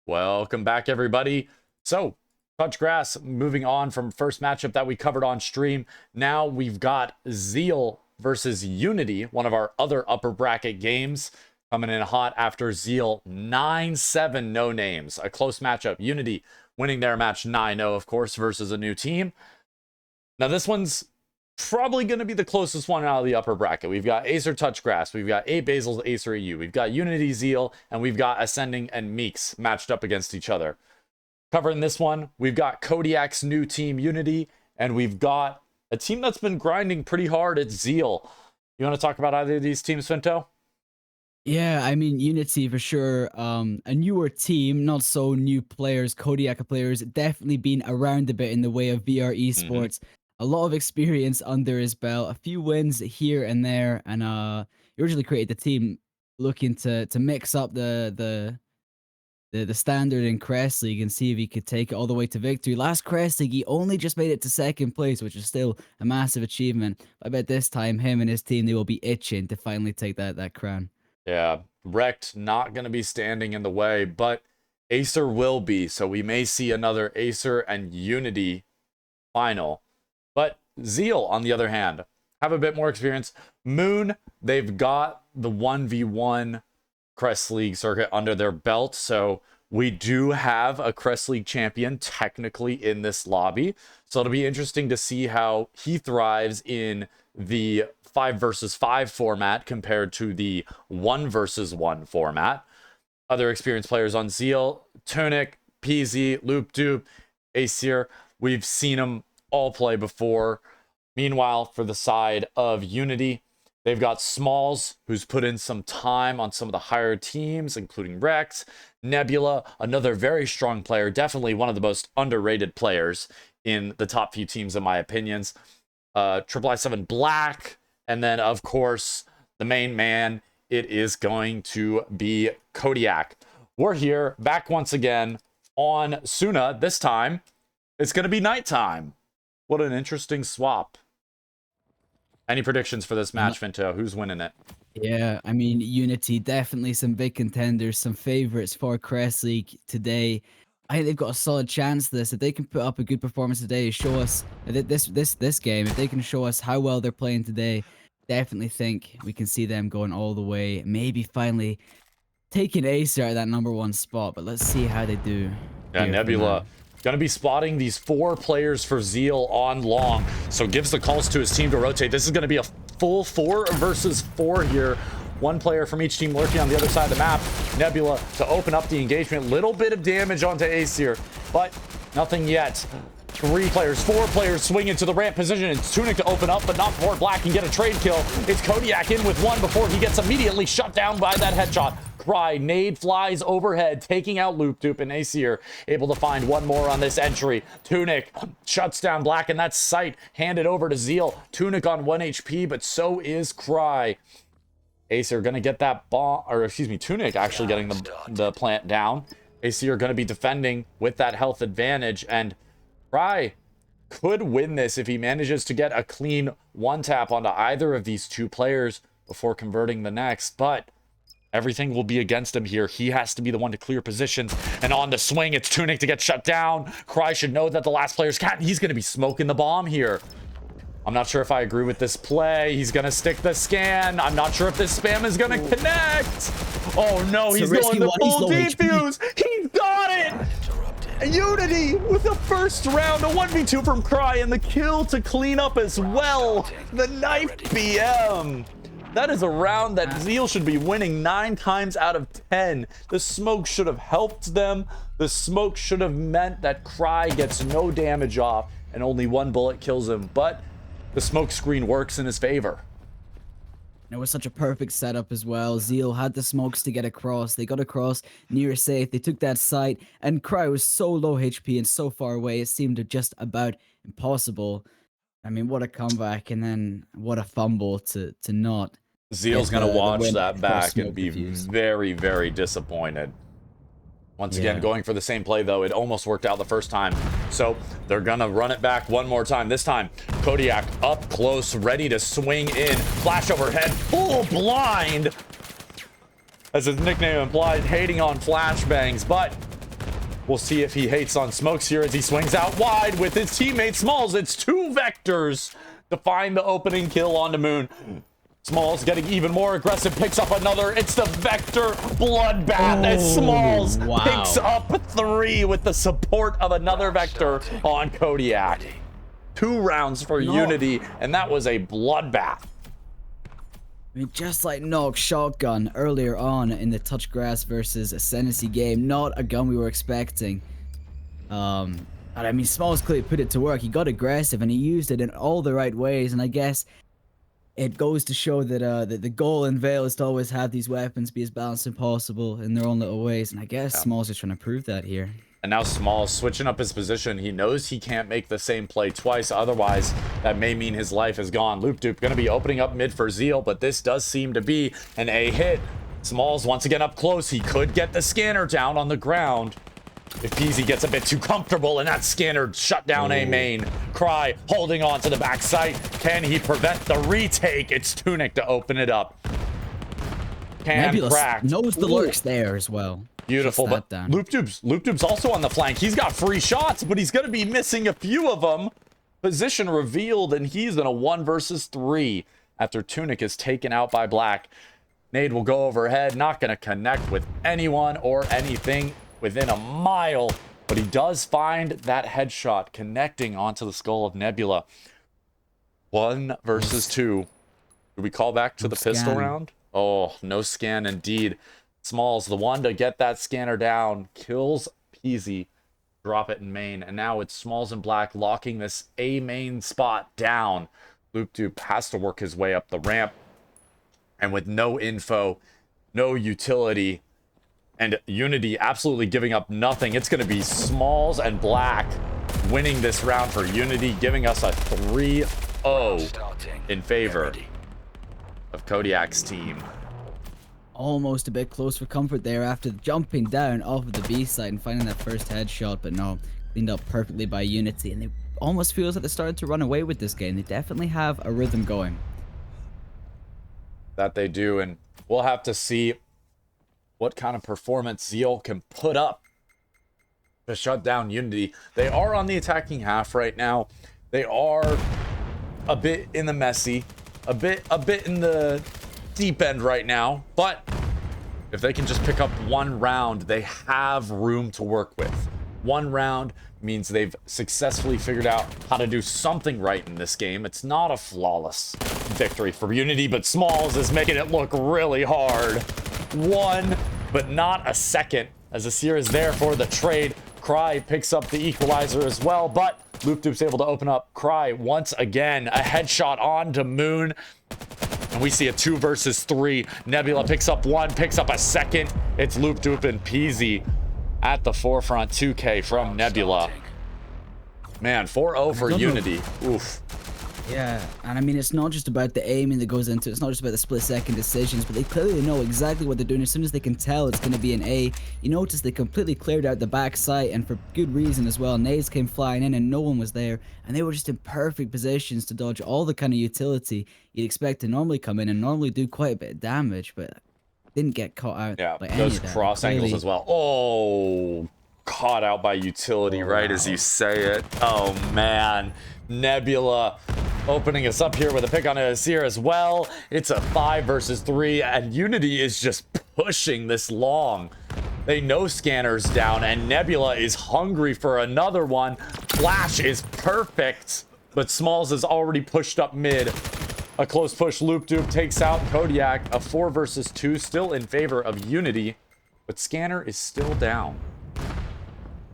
Welcome back, everybody. So, touch grass, moving on from first matchup that we covered on stream. Now we've got ZEAL versus Unity, one of our other upper bracket games, coming in hot after ZEAL 9-7 no names. A close matchup. Unity winning their match 9-0, of course, versus a new team. Now, this one's probably going to be the closest one out of the upper bracket. We've got Acer Touchgrass, we've got Basil's Acer EU, we've got Unity ZEAL, and we've got Ascending and Meeks matched up against each other. Covering this one, we've got Kodiak's new team Unity, and we've got a team that's been grinding pretty hard. It's ZEAL. You want to talk about either of these teams, Finto? Yeah, I mean, Unity for sure. A newer team, not so new players, Kodiak players, definitely been around a bit in the way of VR esports. A lot of experience under his belt, a few wins here and there, and he originally created the team looking to mix up the standard in Crest League and see if he could take it all the way to victory. Last Crest League, he only just made it to second place, which is still a massive achievement. I bet this time, him and his team, they will be itching to finally take that crown. Yeah, Wrecked not going to be standing in the way, but Acer will be, so we may see another Acer and Unity final. But ZEAL, on the other hand, have a bit more experience. Moon, they've got the 1v1 Crest League circuit under their belt, so we do have a Crest League champion technically in this lobby. So it'll be interesting to see how he thrives in the 5 versus 5 format compared to the 1 versus 1 format. Other experienced players on ZEAL, Tunic, PZ, Loop Dupe, Acer, we've seen them all play before. Meanwhile, for the side of Unity, they've got Smalls, who's put in some time on some of the higher teams, including Rex, Nebula, another very strong player, definitely one of the most underrated players in the top few teams, in my opinions. I7 Black, and then, of course, the main man, it is going to be Kodiak. We're here, back once again on Suna. This time, it's going to be nighttime. What an interesting swap. Any predictions for this match, Finto? Who's winning it? Yeah, I mean, Unity, definitely some big contenders, some favorites for Crest League today. I think they've got a solid chance this. If they can put up a good performance today, show us this game, if they can show us how well they're playing today, definitely think we can see them going all the way, maybe finally taking Acer out of that #1 spot. But let's see how they do. Yeah, Nebula gonna be spotting these 4 players for ZEAL on long, so gives the calls to his team to rotate. This is gonna be a full 4 versus 4 here. 1 player from each team lurking on the other side of the map. Nebula to open up the engagement. Little bit of damage onto Acer, but nothing yet. 3 players, 4 players swing into the ramp position. It's Tunic to open up, but not before Black can get a trade kill. It's Kodiak in with 1 before he gets immediately shut down by that headshot. Cry, nade flies overhead, taking out Loop Dupe, and Acer able to find 1 more on this entry. Tunic shuts down Black, and that's sight handed over to ZEAL. Tunic on 1 HP, but so is Cry. Acer gonna get that bomb, or excuse me, Tunic actually getting the plant down. Acer gonna be defending with that health advantage, and Cry could win this if he manages to get a clean 1-tap onto either of these 2 players before converting the next, but everything will be against him here. He has to be the one to clear positions, and on the swing, it's Tunic to get shut down. Cry should know that the last player's cat, he's gonna be smoking the bomb here. I'm not sure if I agree with this play. He's going to stick the scan. I'm not sure if this spam is going to connect. Oh, no. He's going the full defuse. He's got it. Unity with the first round, a 1v2 from Cry, and the kill to clean up as well. The knife BM. That is a round that ZEAL should be winning 9 times out of 10. The smoke should have helped them. The smoke should have meant that Cry gets no damage off and only 1 bullet kills him. But the smoke screen works in his favor. It was such a perfect setup as well. ZEAL had the smokes to get across. They got across near safe. They took that site, and Cry was so low HP and so far away. It seemed just about impossible. I mean, what a comeback, and then what a fumble to not. ZEAL's going to watch that back and be very, very disappointed. Once again, going for the same play, though. It almost worked out the first time. So they're going to run it back 1 more time. This time, Kodiak up close, ready to swing in. Flash overhead, full blind. As his nickname implied, hating on flashbangs. But We'll see if he hates on smokes here as he swings out wide with his teammate Smalls. It's 2 vectors to find the opening kill onto Moon. Smalls getting even more aggressive, picks up another. It's the Vector bloodbath as Smalls picks up 3 with the support of another Vector on Kodiak. 2 rounds for Unity, and that was a bloodbath. I mean, just like Nog Shotgun earlier on in the Touch Grass versus Ascendancy game, not a gun we were expecting. And I mean, Smalls clearly put it to work. He got aggressive and he used it in all the right ways, and I guess it goes to show that the goal in Vail is to always have these weapons be as balanced as possible in their own little ways, and I guess Smalls is trying to prove that here. And now Smalls switching up his position. He knows he can't make the same play twice, otherwise that may mean his life is gone. Loop Dupe going to be opening up mid for ZEAL, but this does seem to be an A hit. Smalls once again up close. He could get the scanner down on the ground if Peasy gets a bit too comfortable, and that scanner shut down A main. Cry holding on to the back site. Can he prevent the retake? It's Tunic to open it up. Nebula Cracked. knows the lurks there as well. Beautiful, but Loop Dupe's also on the flank. He's got free shots, but he's going to be missing a few of them. Position revealed, and he's in a 1 versus 3 after Tunic is taken out by Black. Nade will go overhead, not going to connect with anyone or anything within a mile, but he does find that headshot connecting onto the skull of Nebula. 1 versus 2. Do we call back to the pistol round? Oh, no scan indeed. Smalls, the one to get that scanner down, kills Peasy, drop it in main, and now it's Smalls and Black locking this A main spot down. Loop Dupe has to work his way up the ramp, and with no info, no utility, and Unity absolutely giving up nothing, it's going to be Smalls and Black winning this round for Unity, giving us a 3-0 in favor of Kodiak's team. Almost a bit close for comfort there after jumping down off of the B side and finding that first headshot, but no, cleaned up perfectly by Unity, and it almost feels like they started to run away with this game. They definitely have a rhythm going. That they do, and we'll have to see what kind of performance ZEAL can put up to shut down Unity. They are on the attacking half right now. They are a bit in the messy, a bit in the deep end right now, but if they can just pick up 1 round, they have room to work with. 1 round means they've successfully figured out how to do something right in this game. It's not a flawless victory for Unity, but Smalls is making it look really hard. 1, but not a second, as Asir is there for the trade. Cry picks up the equalizer as well, but Loop Dupe's able to open up Cry once again. A headshot on to Moon. And we see a 2 versus 3. Nebula picks up 1, picks up a second. It's Loop Dupe and Peasy at the forefront. 2K from Nebula. Man, 4-0 for Unity. Oof. Yeah, and I mean, it's not just about the aiming that goes into it. It's not just about the split-second decisions, but they clearly know exactly what they're doing. As soon as they can tell it's going to be an A, you notice they completely cleared out the back site, and for good reason as well. Nades came flying in and no one was there, and they were just in perfect positions to dodge all the kind of utility you'd expect to normally come in and normally do quite a bit of damage, but didn't get caught out by any those of that. cross angles as well. Oh, caught out by utility right as you say it. Oh, man. Nebula opening us up here with a pick on Asir as well. It's a 5 versus 3, and Unity is just pushing this long. They know Scanner's down, and Nebula is hungry for another one. Flash is perfect, but Smalls is already pushed up mid. A close push. Loop Dupe takes out Kodiak. A 4 versus 2 still in favor of Unity, but Scanner is still down.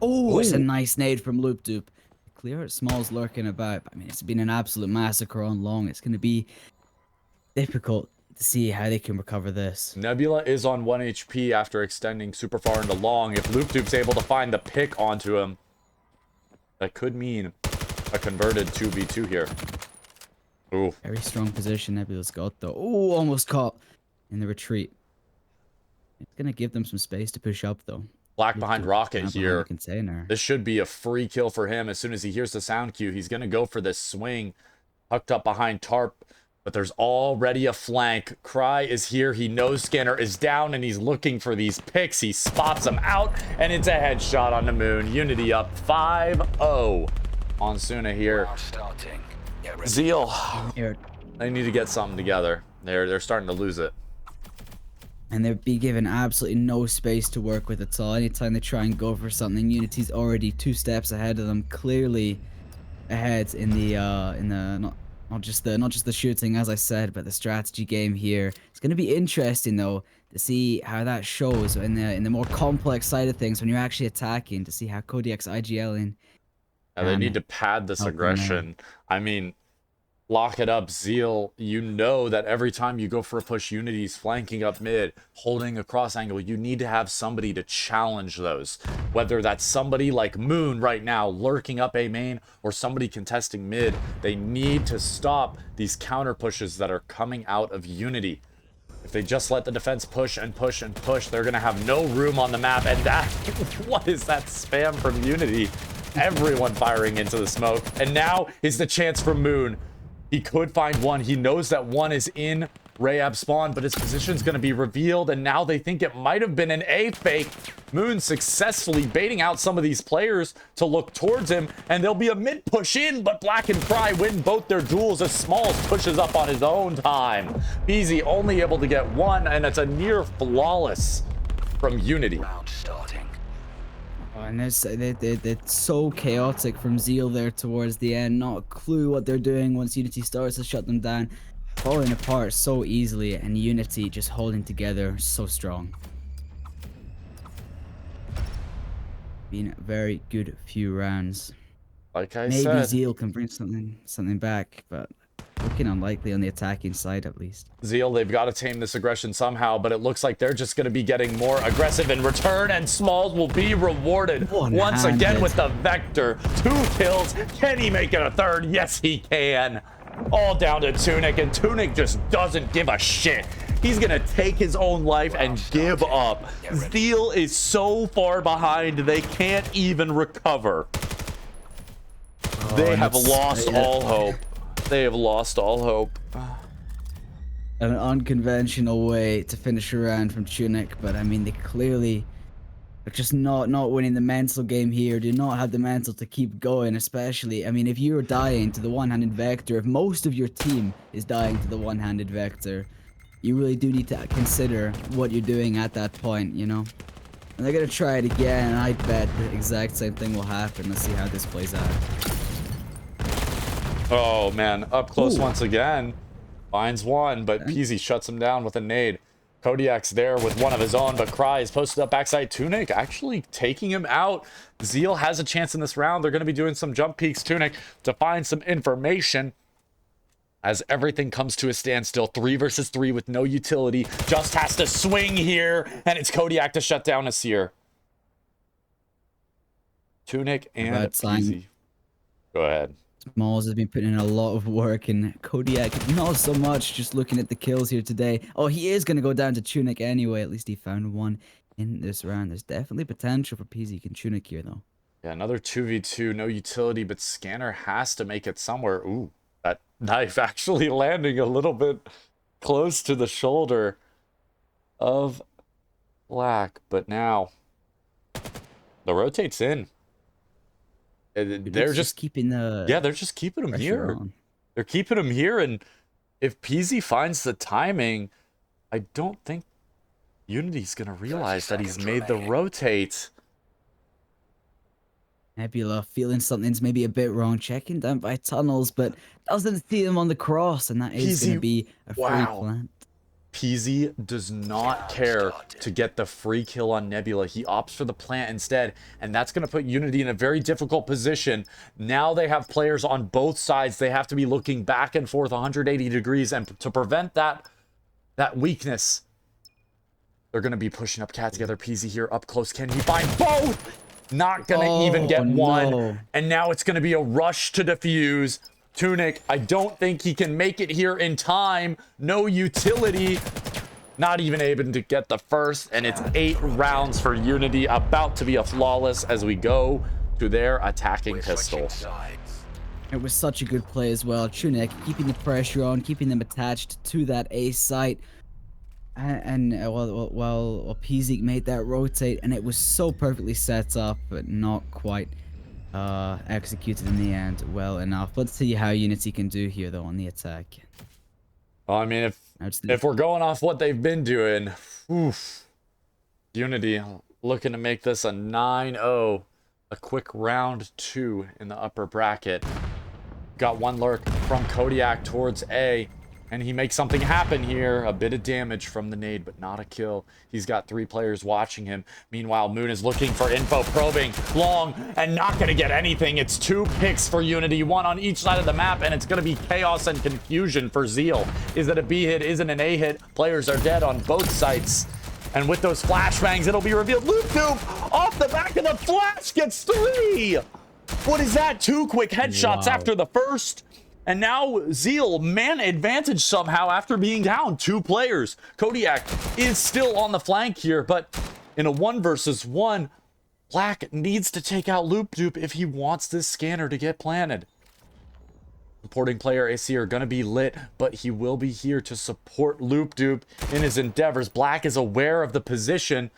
Oh, it's a nice nade from Loop Dupe. Clear Smalls lurking about. I mean, it's been an absolute massacre on long. It's going to be difficult to see how they can recover this. Nebula is on 1 HP after extending super far into long. If Loop Dupe's able to find the pick onto him, that could mean a converted 2v2 here. Ooh. Very strong position Nebula's got, though. Oh, almost caught in the retreat. It's going to give them some space to push up, though. Black behind Rocket here. Container. This should be a free kill for him. As soon as he hears the sound cue, he's going to go for this swing. Hucked up behind Tarp. but there's already a flank. Cry is here. He knows Scanner is down, and he's looking for these picks. He spots them out, and it's a headshot on the Moon. Unity up 5-0 on Suna here. ZEAL, they need to get something together. They're starting to lose it. And they'll be given absolutely no space to work with at all. Anytime they try and go for something, Unity's already 2 steps ahead of them, clearly ahead in the not just the shooting, as I said, but the strategy game here. It's going to be interesting though to see how that shows in the more complex side of things when you're actually attacking, to see how Kodiak's IGLing. They need to pad this aggression. I mean, lock it up, ZEAL. You know that every time you go for a push, Unity's flanking up mid, holding a cross angle. You need to have somebody to challenge those. Whether that's somebody like Moon right now lurking up A main, or somebody contesting mid. They need to stop these counter pushes that are coming out of Unity. If they just let the defense push and push and push, they're gonna have no room on the map. And that, what is that spam from Unity? Everyone firing into the smoke. And now is the chance for Moon. He could find one. He knows that one is in Rayab spawn, but his position's going to be revealed, and now they think it might have been an A fake. Moon successfully baiting out some of these players to look towards him, and there'll be a mid push in, but Black and Cry win both their duels as Smalls pushes up on his own time. Beezy only able to get one, and it's a near flawless from Unity. And they're so chaotic from ZEAL there towards the end. Not a clue what they're doing once Unity starts to shut them down. Falling apart so easily, and Unity just holding together so strong. Been a very good few rounds. Like I Maybe said, ZEAL can bring something back, but looking unlikely on the attacking side at least. ZEAL, they've got to tame this aggression somehow, but it looks like they're just going to be getting more aggressive in return, and Smalls will be rewarded once again with the Vector. 2 kills. Can he make it a third? Yes, he can. All down to Tunic, and Tunic just doesn't give a shit. He's going to take his own life and give up. ZEAL is so far behind, they can't even recover. They have lost all hope. They have lost all hope. An unconventional way to finish a round from Tunic, but I mean, they clearly are just not winning the mental game here. Do not have the mental to keep going, especially, I mean, if you're dying to the one-handed Vector, if most of your team is dying to the one-handed Vector, you really do need to consider what you're doing at that point, you know? And they're gonna try it again, and I bet the exact same thing will happen. Let's see how this plays out. Oh man, up close once again. Finds one, but Peasy shuts him down with a nade. Kodiak's there with one of his own, but Cry is posted up backside. Tunic actually taking him out. ZEAL has a chance in this round. They're going to be doing some jump peeks, Tunic, to find some information as everything comes to a standstill. 3 versus 3 with no utility. Just has to swing here, and it's Kodiak to shut down Asir. Tunic and Peasy. Go ahead. Smalls has been putting in a lot of work, and Kodiak not so much, just looking at the kills here today. Oh, he is going to go down to Tunic anyway. At least he found one in this round. There's definitely potential for Peasy and Tunic here, though. Yeah, another 2v2, no utility, but Scanner has to make it somewhere. Ooh, that knife actually landing a little bit close to the shoulder of Black, but now the rotate's in. They're just keeping the they're just keeping him here. On. They're keeping him here, and if Peasy finds the timing, I don't think Unity's gonna realize that he's made the rotate. Nebula feeling something's maybe a bit wrong, checking down by tunnels, but doesn't see them on the cross, and that is gonna be a free plant. Peasy does not care to get the free kill on Nebula. He opts for the plant instead, and that's going to put Unity in a very difficult position. Now they have players on both sides. They have to be looking back and forth 180 degrees, and to prevent that weakness, they're going to be pushing up cat together. Peasy here up close. Can he find both? Not going to even get one. And now it's going to be a rush to defuse. Tunic, I don't think he can make it here in time. No utility. Not even able to get the first, and it's 8 rounds for Unity, about to be a flawless as we go to their attacking pistol. It was such a good play as well. Chunek keeping the pressure on, keeping them attached to that A site. And while Pizik made that rotate, and it was so perfectly set up, but not quite executed in the end well enough. Let's see how Unity can do here, though, on the attack. Well, I mean, if we're going off what they've been doing, oof, Unity looking to make this a 9-0, a quick round 2 in the upper bracket. Got one lurk from Kodiak towards A, and he makes something happen here. A bit of damage from the nade, but not a kill. He's got 3 players watching him. Meanwhile, Moon is looking for info, probing long, and not going to get anything. It's 2 picks for Unity, 1 on each side of the map, and it's going to be chaos and confusion for ZEAL. Is it a B hit? Is it an A hit? Players are dead on both sites. And with those flashbangs, it'll be revealed. Loop off the back of the flash gets 3. What is that? 2 quick headshots after the first. And now ZEAL man advantage somehow after being down 2 players. Kodiak is still on the flank here, but in a 1 versus 1, Black needs to take out Loop if he wants this scanner to get planted. Supporting player AC are going to be lit, but he will be here to support Loop in his endeavors. Black is aware of the position,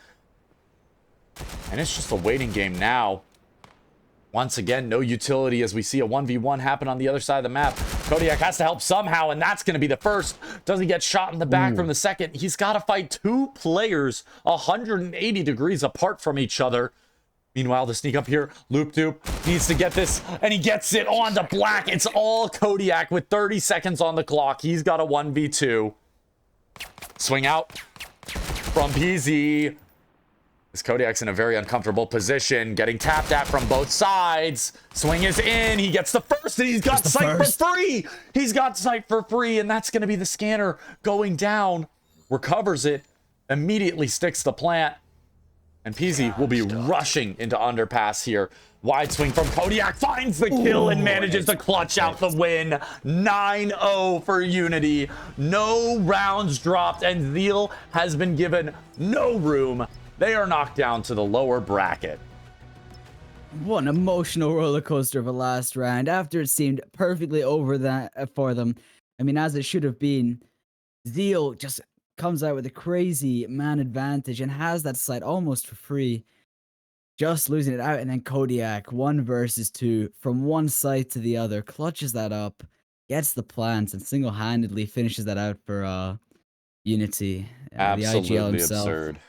and it's just a waiting game now. Once again, no utility as we see a 1v1 happen on the other side of the map. Kodiak has to help somehow, and that's going to be the first. Does he get shot in the back from the second? He's got to fight 2 players 180 degrees apart from each other. Meanwhile, the sneak up here, Loop needs to get this, and he gets it on to Black. It's all Kodiak with 30 seconds on the clock. He's got a 1v2. Swing out from PZ. This Kodiak's in a very uncomfortable position, getting tapped at from both sides. Swing is in. He gets the first, and he's got sight for free. He's got sight for free, and that's going to be the scanner going down. Recovers it, immediately sticks the plant. And PZ will be rushing into underpass here. Wide swing from Kodiak, finds the kill and manages to clutch out the win. 9-0 for Unity. No rounds dropped, and ZEAL has been given no room. They are knocked down to the lower bracket. What an emotional roller coaster of a last round. After it seemed perfectly over that for them, I mean, as it should have been, ZEAL just comes out with a crazy man advantage and has that site almost for free, just losing it out. And then Kodiak, 1 versus 2 from one side to the other, clutches that up, gets the plants, and single-handedly finishes that out for Unity. Absolutely the IGL himself. absurd.